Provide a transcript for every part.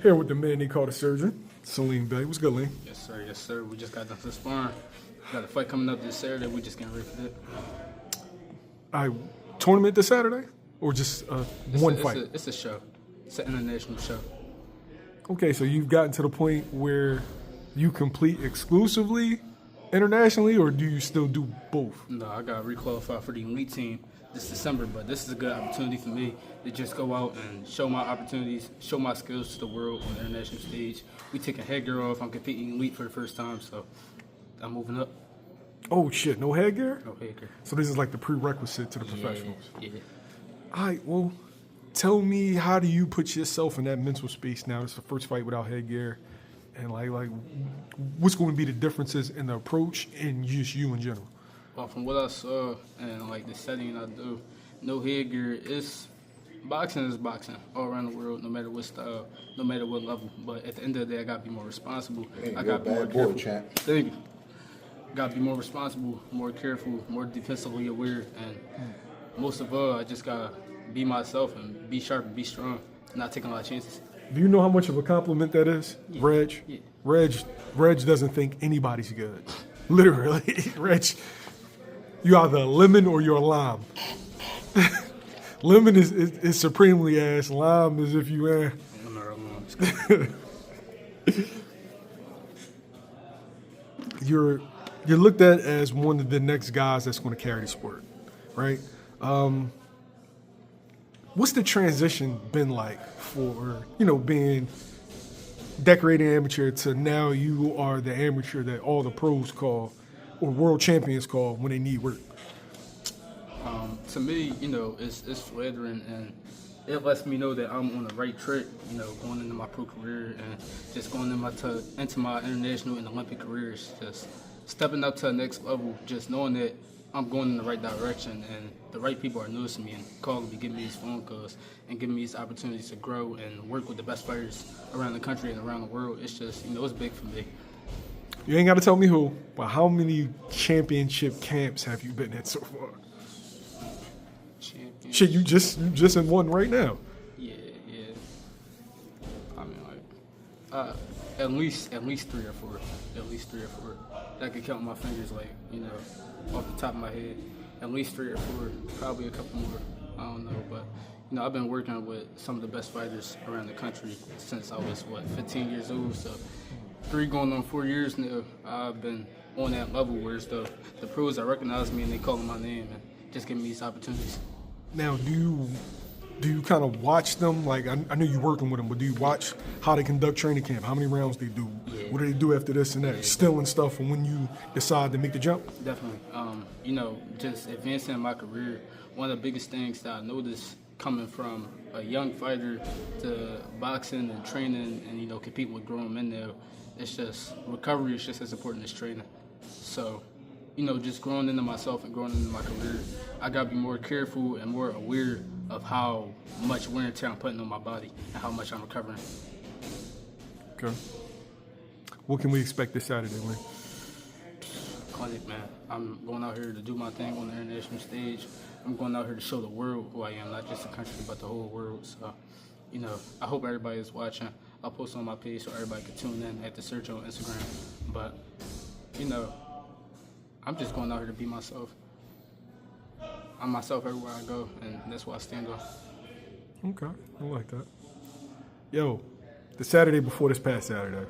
Here with the man they call the surgeon, Salim Bey. What's good, Lee? Yes, sir. Yes, sir. We just got done to sparring. Got a fight coming up this Saturday. We just getting ready for that. All right, tournament this Saturday? Or just one fight? It's a show. It's an international show. Okay, so you've gotten to the point where you complete exclusively internationally, or do you still do both? No, I got re-qualified for the elite team this December, but this is a good opportunity for me to just go out and show my opportunities, show my skills to the world on the international stage. We taking headgear off. I'm competing elite for the first time, so I'm moving up. Oh, shit, no headgear? No headgear. So this is like the prerequisite to the professionals. Yeah. All right, well, tell me, how do you put yourself in that mental space now? It's the first fight without headgear. And, like, what's going to be the differences in the approach and just you in general? Well, from what I saw and, like, the setting I do, no headgear, boxing is boxing all around the world, no matter what style, no matter what level. But at the end of the day, I got to be more responsible. Hey, I got to be more boy, careful. champ. Thank you. Got to be more responsible, more careful, more defensively aware. And most of all, I just got to be myself and be sharp and be strong, not taking a lot of chances. Do you know how much of a compliment that is, Yeah. Reg? Yeah. Reg doesn't think anybody's good. Literally. Reg, you either a lemon or you're a lime. Lemon is supremely ass. Lime is if you I'm not alone. you're looked at as one of the next guys that's going to carry the sport, right? What's the transition been like for, being decorated amateur to now you are the amateur that all the pros call or world champions call when they need work? To me, it's flattering, and it lets me know that I'm on the right track, going into my pro career and just going into my international and Olympic careers, just stepping up to the next level, just knowing that I'm going in the right direction and the right people are noticing me and calling me, giving me these phone calls and giving me these opportunities to grow and work with the best fighters around the country and around the world. It's just, it's big for me. You ain't got to tell me who, but how many championship camps have you been in so far? Shit, you just in one right now. Yeah. I mean, at least 3 or 4. At least 3 or 4. I could count my fingers, off the top of my head. At least 3 or 4. Probably a couple more. I don't know, but I've been working with some of the best fighters around the country since I was 15 years old. So 3 going on 4 years now. I've been on that level where the pros that recognize me and they calling my name and just giving me these opportunities. Now, do you kind of watch them? Like, I know you're working with them, but do you watch how they conduct training camp? How many rounds they do? Yeah. What do they do after this and that? Yeah, Stealing stuff from when you decide to make the jump? Definitely. Just advancing in my career, one of the biggest things that I noticed coming from a young fighter to boxing and training and, competing with grown men now, it's just recovery is just as important as training. So, just growing into myself and growing into my career, I got to be more careful and more aware of how much wear and tear I'm putting on my body and how much I'm recovering. Okay. What can we expect this Saturday, man? Clinic, man. I'm going out here to do my thing on the international stage. I'm going out here to show the world who I am, not just the country, but the whole world. So, I hope everybody is watching. I'll post on my page so everybody can tune in at the search on Instagram. But, I'm just going out here to be myself. I'm myself everywhere I go, and that's what I stand on. Okay, I like that. Yo, the Saturday before this past Saturday,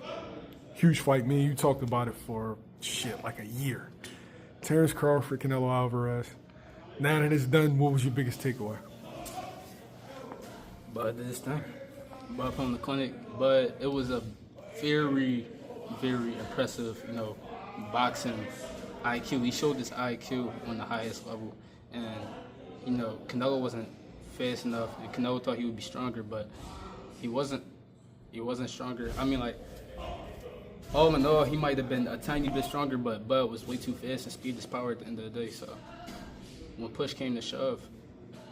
huge fight. Me and you talked about it for, like a year. Terence, Crawford, Canelo, Alvarez. Now that it's done, what was your biggest takeaway? But this thing, but from the clinic, but it was a very, very impressive, boxing IQ. He showed this IQ on the highest level, and Canelo wasn't fast enough, and Canelo thought he would be stronger, but he wasn't. He wasn't stronger. I mean, all in all, he might have been a tiny bit stronger, but Bud was way too fast, and speed is power at the end of the day. So when push came to shove,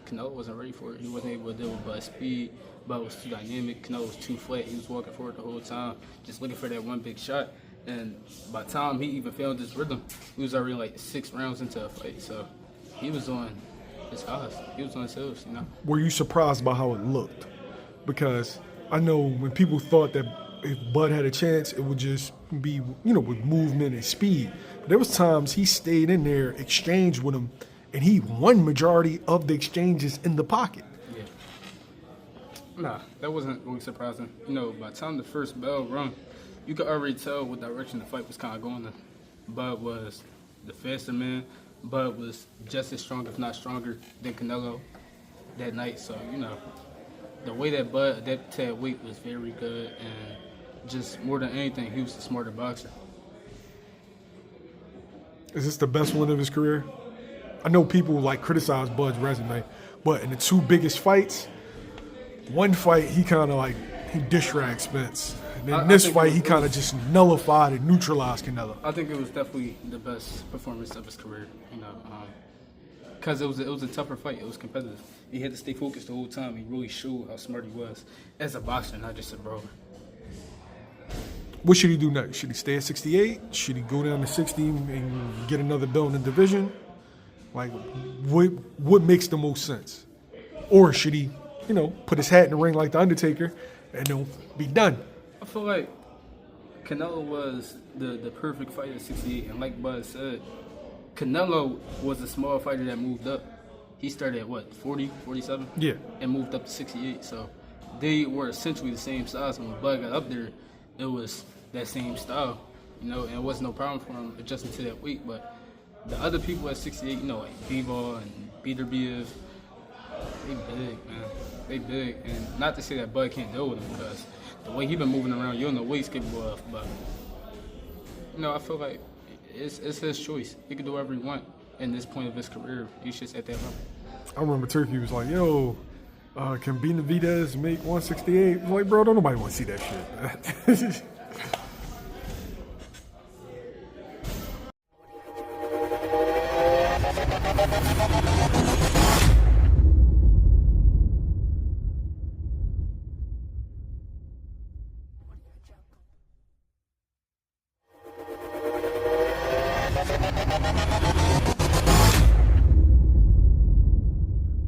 Canelo wasn't ready for it. He wasn't able to deal with Bud's speed. Bud was too dynamic. Canelo was too flat. He was walking forward the whole time, just looking for that one big shot. And by the time he even found his rhythm, he was already 6 rounds into a fight. So he was on his highs. He was on his heels, Were you surprised by how it looked? Because I know when people thought that if Bud had a chance, it would just be, with movement and speed. But there was times he stayed in there, exchanged with him, and he won majority of the exchanges in the pocket. Yeah. Nah, that wasn't really surprising. By the time the first bell rung, you could already tell what direction the fight was kind of going in. Bud was the faster man. Bud was just as strong, if not stronger, than Canelo that night. So, the way that Bud adapted to that weight was very good, and just more than anything, he was the smarter boxer. Is this the best one of his career? I know people criticize Bud's resume, but in the two biggest fights, one fight he kind of he dish-ragged Spence. And then this fight he kind of just nullified and neutralized Canelo. I think it was definitely the best performance of his career, because it was a tougher fight. It was competitive. He had to stay focused the whole time. He really showed how smart he was as a boxer, not just a brawler. What should he do next? Should he stay at 68? Should he go down to 60 and get another belt in the division? What makes the most sense? Or should he, put his hat in the ring like the Undertaker and then be done? I feel like Canelo was the perfect fighter at 68, and like Bud said, Canelo was a small fighter that moved up. He started at 40, 47? Yeah. And moved up to 68. So they were essentially the same size. When Bud got up there, it was that same style, and it wasn't no problem for him adjusting to that weight. But the other people at 68, like Bivol and Beterbiev, they big, man. They big. And not to say that Bud can't deal with them, because the way he been moving around, you don't know what he's capable of. But, I feel like it's his choice. He can do whatever he want in this point of his career. He's just at that level. I remember Turkey was like, yo, can Benavidez make 168? I was like, bro, don't nobody want to see that shit.